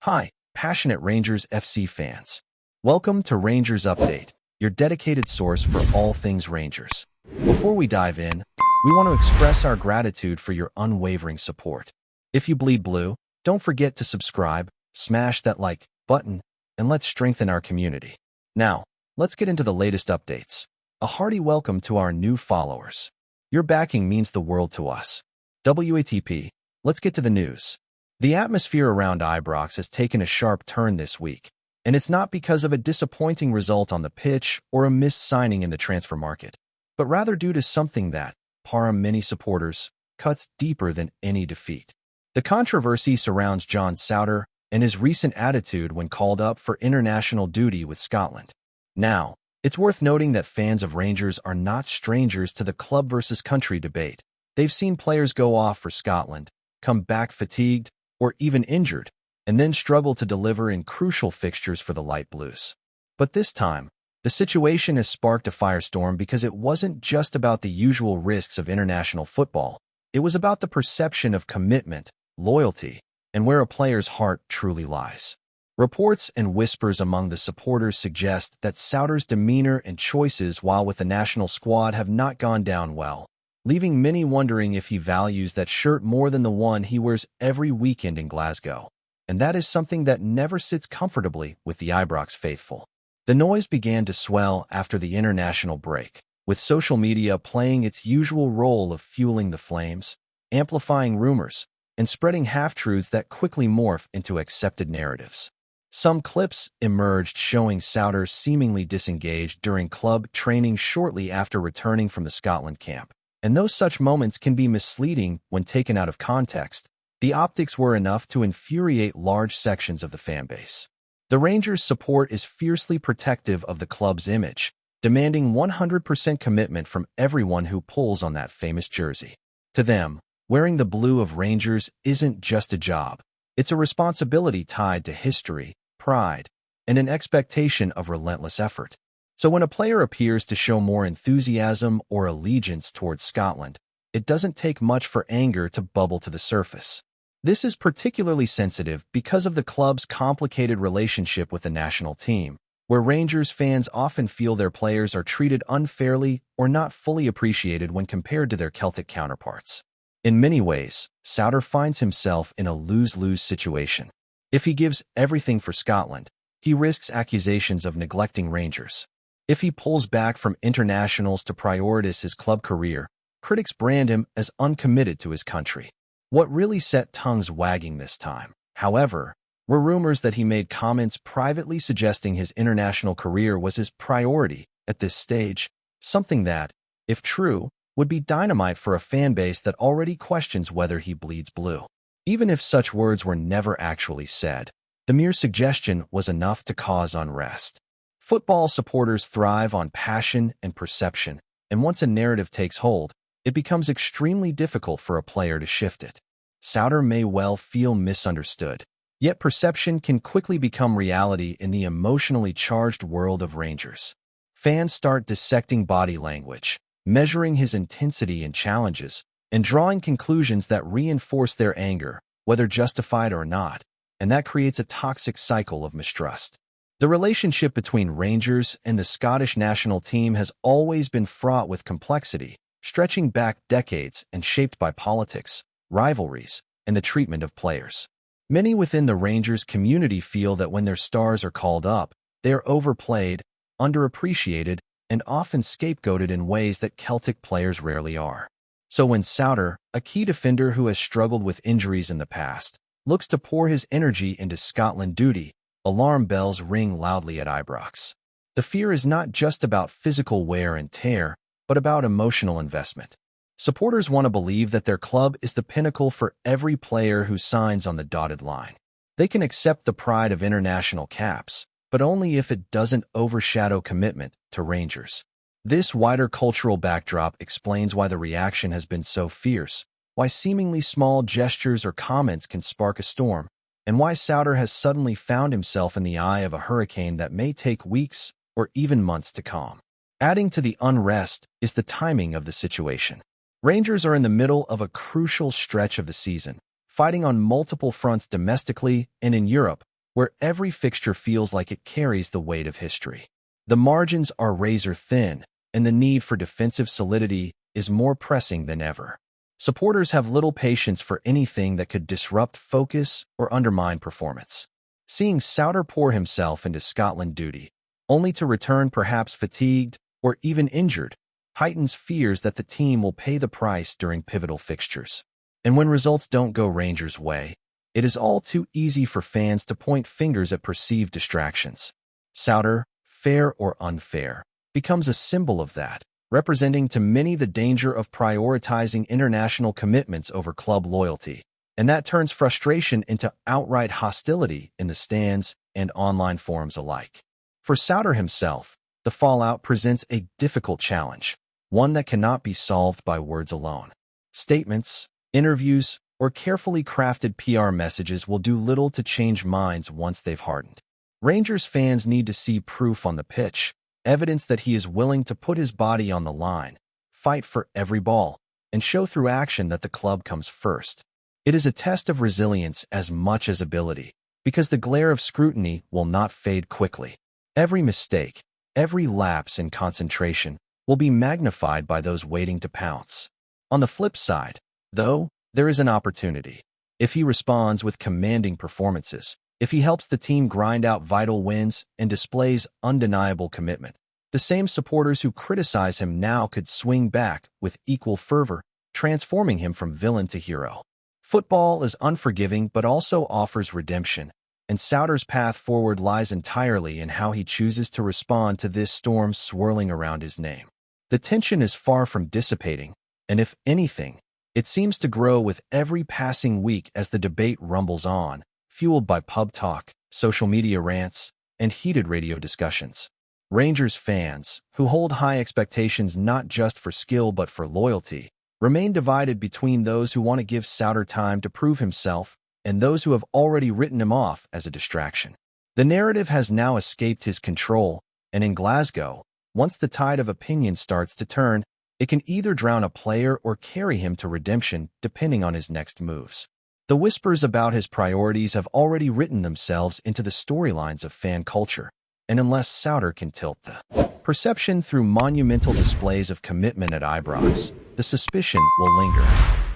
Hi, passionate Rangers FC fans. Welcome to Rangers Update, your dedicated source for all things Rangers. Before we dive in, we want to express our gratitude for your unwavering support. If you bleed blue, don't forget to subscribe, smash that like button, and let's strengthen our community. Now, let's get into the latest updates. A hearty welcome to our new followers. Your backing means the world to us. WATP, let's get to the news. The atmosphere around Ibrox has taken a sharp turn this week, and it's not because of a disappointing result on the pitch or a missed signing in the transfer market, but rather due to something that, Parham many supporters, cuts deeper than any defeat. The controversy surrounds John Souder and his recent attitude when called up for international duty with Scotland. Now, it's worth noting that fans of Rangers are not strangers to the club versus country debate. They've seen players go off for Scotland, come back fatigued, or even injured, and then struggle to deliver in crucial fixtures for the Light Blues. But this time, the situation has sparked a firestorm because it wasn't just about the usual risks of international football. It was about the perception of commitment, loyalty, and where a player's heart truly lies. Reports and whispers among the supporters suggest that Souder's demeanor and choices while with the national squad have not gone down well, leaving many wondering if he values that shirt more than the one he wears every weekend in Glasgow. And that is something that never sits comfortably with the Ibrox faithful. The noise began to swell after the international break, with social media playing its usual role of fueling the flames, amplifying rumors, and spreading half-truths that quickly morph into accepted narratives. Some clips emerged showing Souder seemingly disengaged during club training shortly after returning from the Scotland camp. And though such moments can be misleading when taken out of context, the optics were enough to infuriate large sections of the fanbase. The Rangers' support is fiercely protective of the club's image, demanding 100% commitment from everyone who pulls on that famous jersey. To them, wearing the blue of Rangers isn't just a job. It's a responsibility tied to history, pride, and an expectation of relentless effort. So when a player appears to show more enthusiasm or allegiance towards Scotland, it doesn't take much for anger to bubble to the surface. This is particularly sensitive because of the club's complicated relationship with the national team, where Rangers fans often feel their players are treated unfairly or not fully appreciated when compared to their Celtic counterparts. In many ways, Souder finds himself in a lose-lose situation. If he gives everything for Scotland, he risks accusations of neglecting Rangers. If he pulls back from internationals to prioritize his club career, critics brand him as uncommitted to his country. What really set tongues wagging this time, however, were rumors that he made comments privately suggesting his international career was his priority at this stage, something that, if true, would be dynamite for a fanbase that already questions whether he bleeds blue. Even if such words were never actually said, the mere suggestion was enough to cause unrest. Football supporters thrive on passion and perception, and once a narrative takes hold, it becomes extremely difficult for a player to shift it. Souder may well feel misunderstood, yet perception can quickly become reality in the emotionally charged world of Rangers. Fans start dissecting body language, measuring his intensity and challenges, and drawing conclusions that reinforce their anger, whether justified or not, and that creates a toxic cycle of mistrust. The relationship between Rangers and the Scottish national team has always been fraught with complexity, stretching back decades and shaped by politics, rivalries, and the treatment of players. Many within the Rangers community feel that when their stars are called up, they are overplayed, underappreciated, and often scapegoated in ways that Celtic players rarely are. So when Souder, a key defender who has struggled with injuries in the past, looks to pour his energy into Scotland duty, alarm bells ring loudly at Ibrox. The fear is not just about physical wear and tear, but about emotional investment. Supporters want to believe that their club is the pinnacle for every player who signs on the dotted line. They can accept the pride of international caps, but only if it doesn't overshadow commitment to Rangers. This wider cultural backdrop explains why the reaction has been so fierce, why seemingly small gestures or comments can spark a storm, and why Souder has suddenly found himself in the eye of a hurricane that may take weeks or even months to calm. Adding to the unrest is the timing of the situation. Rangers are in the middle of a crucial stretch of the season, fighting on multiple fronts domestically and in Europe, where every fixture feels like it carries the weight of history. The margins are razor thin, and the need for defensive solidity is more pressing than ever. Supporters have little patience for anything that could disrupt focus or undermine performance. Seeing Souttar pour himself into Scotland duty, only to return perhaps fatigued or even injured, heightens fears that the team will pay the price during pivotal fixtures. And when results don't go Rangers' way, it is all too easy for fans to point fingers at perceived distractions. Souttar, fair or unfair, becomes a symbol of that, representing to many the danger of prioritizing international commitments over club loyalty. And that turns frustration into outright hostility in the stands and online forums alike. For Souttar himself, the fallout presents a difficult challenge, one that cannot be solved by words alone. Statements, interviews, or carefully crafted PR messages will do little to change minds once they've hardened. Rangers fans need to see proof on the pitch, evidence that he is willing to put his body on the line, fight for every ball, and show through action that the club comes first. It is a test of resilience as much as ability, because the glare of scrutiny will not fade quickly. Every mistake, every lapse in concentration will be magnified by those waiting to pounce. On the flip side, though, there is an opportunity. If he responds with commanding performances, if he helps the team grind out vital wins and displays undeniable commitment, the same supporters who criticize him now could swing back with equal fervor, transforming him from villain to hero. Football is unforgiving but also offers redemption, and Souttar's path forward lies entirely in how he chooses to respond to this storm swirling around his name. The tension is far from dissipating, and if anything, it seems to grow with every passing week as the debate rumbles on, fueled by pub talk, social media rants, and heated radio discussions. Rangers fans, who hold high expectations not just for skill but for loyalty, remain divided between those who want to give Souttar time to prove himself and those who have already written him off as a distraction. The narrative has now escaped his control, and in Glasgow, once the tide of opinion starts to turn, it can either drown a player or carry him to redemption, depending on his next moves. The whispers about his priorities have already written themselves into the storylines of fan culture, and unless Souttar can tilt the perception through monumental displays of commitment at Ibrox, the suspicion will linger.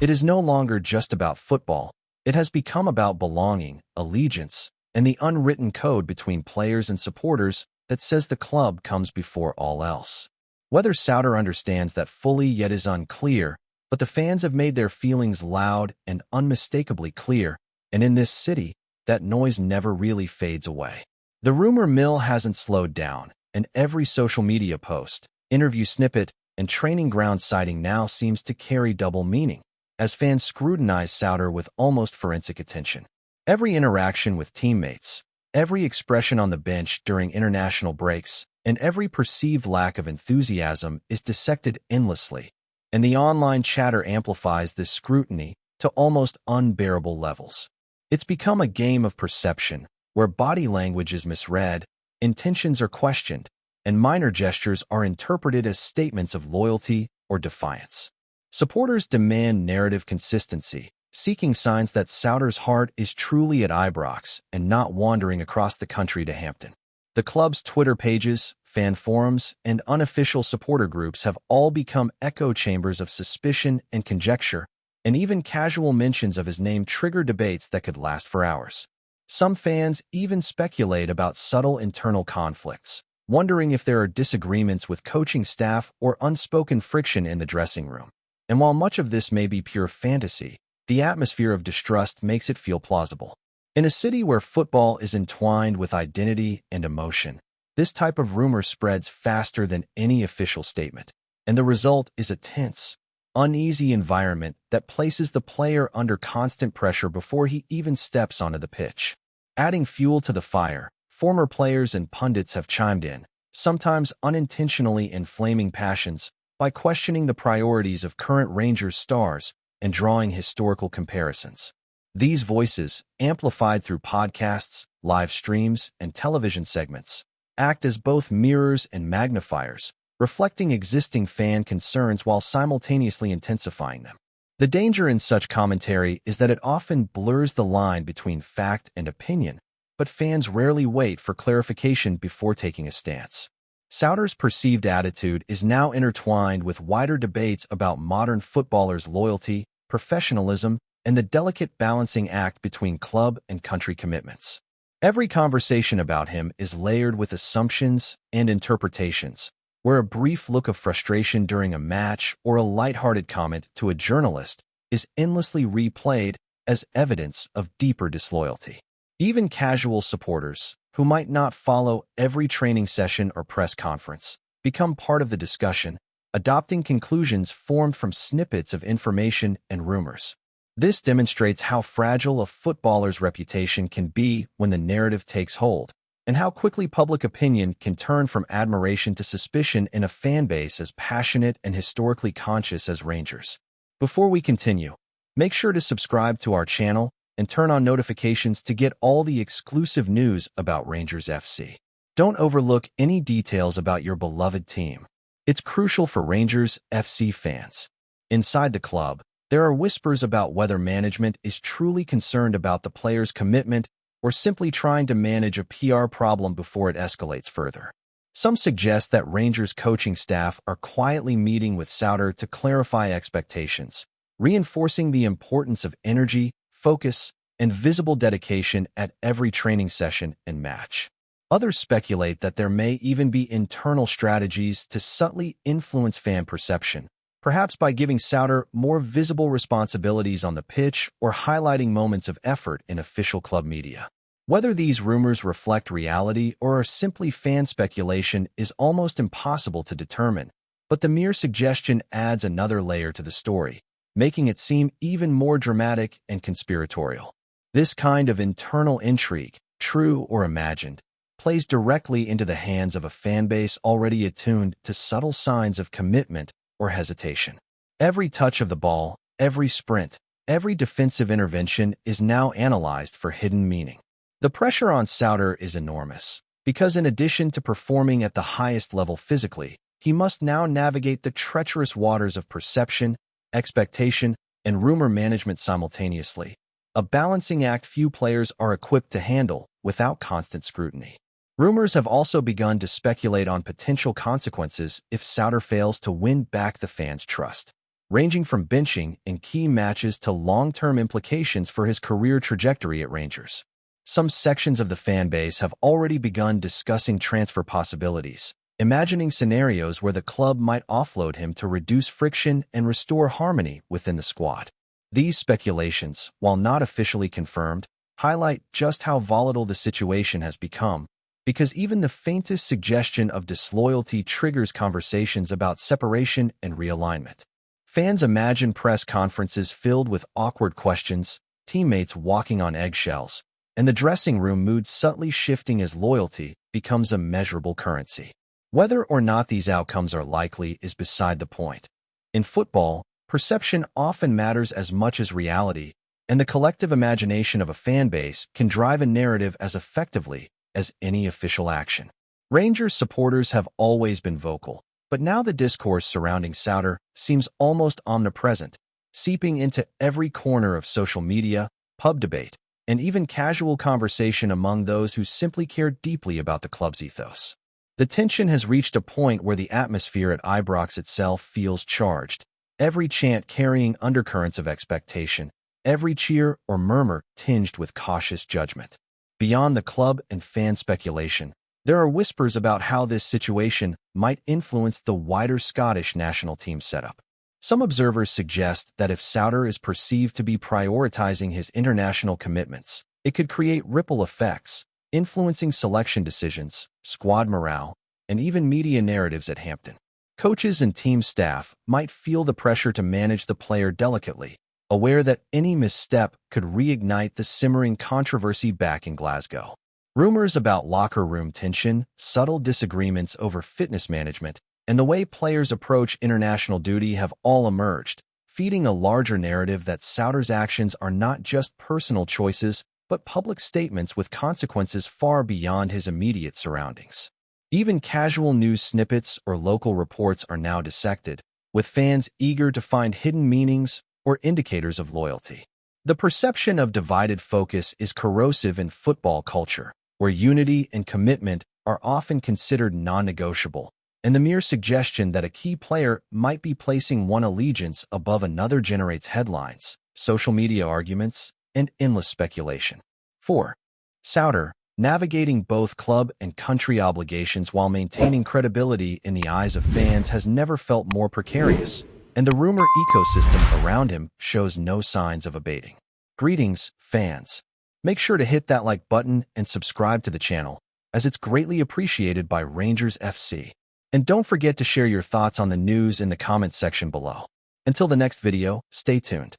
It is no longer just about football. It has become about belonging, allegiance, and the unwritten code between players and supporters that says the club comes before all else. Whether Souttar understands that fully yet is unclear, but the fans have made their feelings loud and unmistakably clear, and in this city, that noise never really fades away. The rumor mill hasn't slowed down, and every social media post, interview snippet, and training ground sighting now seems to carry double meaning, as fans scrutinize Souttar with almost forensic attention. Every interaction with teammates, every expression on the bench during international breaks, and every perceived lack of enthusiasm is dissected endlessly, and the online chatter amplifies this scrutiny to almost unbearable levels. It's become a game of perception, where body language is misread, intentions are questioned, and minor gestures are interpreted as statements of loyalty or defiance. Supporters demand narrative consistency, seeking signs that Souttar's heart is truly at Ibrox and not wandering across the country to Hampton. The club's Twitter pages, fan forums, and unofficial supporter groups have all become echo chambers of suspicion and conjecture, and even casual mentions of his name trigger debates that could last for hours. Some fans even speculate about subtle internal conflicts, wondering if there are disagreements with coaching staff or unspoken friction in the dressing room. And while much of this may be pure fantasy, the atmosphere of distrust makes it feel plausible. In a city where football is entwined with identity and emotion, this type of rumor spreads faster than any official statement, and the result is a tense, uneasy environment that places the player under constant pressure before he even steps onto the pitch. Adding fuel to the fire, former players and pundits have chimed in, sometimes unintentionally inflaming passions, by questioning the priorities of current Rangers stars and drawing historical comparisons. These voices, amplified through podcasts, live streams, and television segments, act as both mirrors and magnifiers, reflecting existing fan concerns while simultaneously intensifying them. The danger in such commentary is that it often blurs the line between fact and opinion, but fans rarely wait for clarification before taking a stance. Souttar's perceived attitude is now intertwined with wider debates about modern footballers' loyalty, professionalism, and the delicate balancing act between club and country commitments. Every conversation about him is layered with assumptions and interpretations, where a brief look of frustration during a match or a lighthearted comment to a journalist is endlessly replayed as evidence of deeper disloyalty. Even casual supporters, who might not follow every training session or press conference, become part of the discussion, adopting conclusions formed from snippets of information and rumors. This demonstrates how fragile a footballer's reputation can be when the narrative takes hold, and how quickly public opinion can turn from admiration to suspicion in a fan base as passionate and historically conscious as Rangers. Before we continue, make sure to subscribe to our channel and turn on notifications to get all the exclusive news about Rangers FC. Don't overlook any details about your beloved team. It's crucial for Rangers FC fans. Inside the club, there are whispers about whether management is truly concerned about the players' commitment or simply trying to manage a PR problem before it escalates further. Some suggest that Rangers coaching staff are quietly meeting with Souttar to clarify expectations, reinforcing the importance of energy, focus, and visible dedication at every training session and match. Others speculate that there may even be internal strategies to subtly influence fan perception, perhaps by giving Souttar more visible responsibilities on the pitch or highlighting moments of effort in official club media. Whether these rumors reflect reality or are simply fan speculation is almost impossible to determine, but the mere suggestion adds another layer to the story, making it seem even more dramatic and conspiratorial. This kind of internal intrigue, true or imagined, plays directly into the hands of a fan base already attuned to subtle signs of commitment or hesitation. Every touch of the ball, every sprint, every defensive intervention is now analyzed for hidden meaning. The pressure on Souttar is enormous, because in addition to performing at the highest level physically, he must now navigate the treacherous waters of perception, expectation, and rumor management simultaneously, a balancing act few players are equipped to handle without constant scrutiny. Rumors have also begun to speculate on potential consequences if Souttar fails to win back the fans' trust, ranging from benching in key matches to long-term implications for his career trajectory at Rangers. Some sections of the fan base have already begun discussing transfer possibilities, imagining scenarios where the club might offload him to reduce friction and restore harmony within the squad. These speculations, while not officially confirmed, highlight just how volatile the situation has become, because even the faintest suggestion of disloyalty triggers conversations about separation and realignment. Fans imagine press conferences filled with awkward questions, teammates walking on eggshells, and the dressing room mood subtly shifting as loyalty becomes a measurable currency. Whether or not these outcomes are likely is beside the point. In football, perception often matters as much as reality, and the collective imagination of a fan base can drive a narrative as effectively as any official action. Rangers supporters have always been vocal, but now the discourse surrounding Souttar seems almost omnipresent, seeping into every corner of social media, pub debate, and even casual conversation among those who simply care deeply about the club's ethos. The tension has reached a point where the atmosphere at Ibrox itself feels charged, every chant carrying undercurrents of expectation, every cheer or murmur tinged with cautious judgment. Beyond the club and fan speculation, there are whispers about how this situation might influence the wider Scottish national team setup. Some observers suggest that if Souttar is perceived to be prioritizing his international commitments, it could create ripple effects, influencing selection decisions, squad morale, and even media narratives at Hampden. Coaches and team staff might feel the pressure to manage the player delicately, aware that any misstep could reignite the simmering controversy back in Glasgow. Rumors about locker room tension, subtle disagreements over fitness management, and the way players approach international duty have all emerged, feeding a larger narrative that Souttar's actions are not just personal choices, but public statements with consequences far beyond his immediate surroundings. Even casual news snippets or local reports are now dissected, with fans eager to find hidden meanings or indicators of loyalty. The perception of divided focus is corrosive in football culture, where unity and commitment are often considered non-negotiable, and the mere suggestion that a key player might be placing one allegiance above another generates headlines, social media arguments, and endless speculation. 4. Souttar, navigating both club and country obligations while maintaining credibility in the eyes of fans has never felt more precarious, and the rumor ecosystem around him shows no signs of abating. Greetings, fans. Make sure to hit that like button and subscribe to the channel, as it's greatly appreciated by Rangers FC. And don't forget to share your thoughts on the news in the comments section below. Until the next video, stay tuned.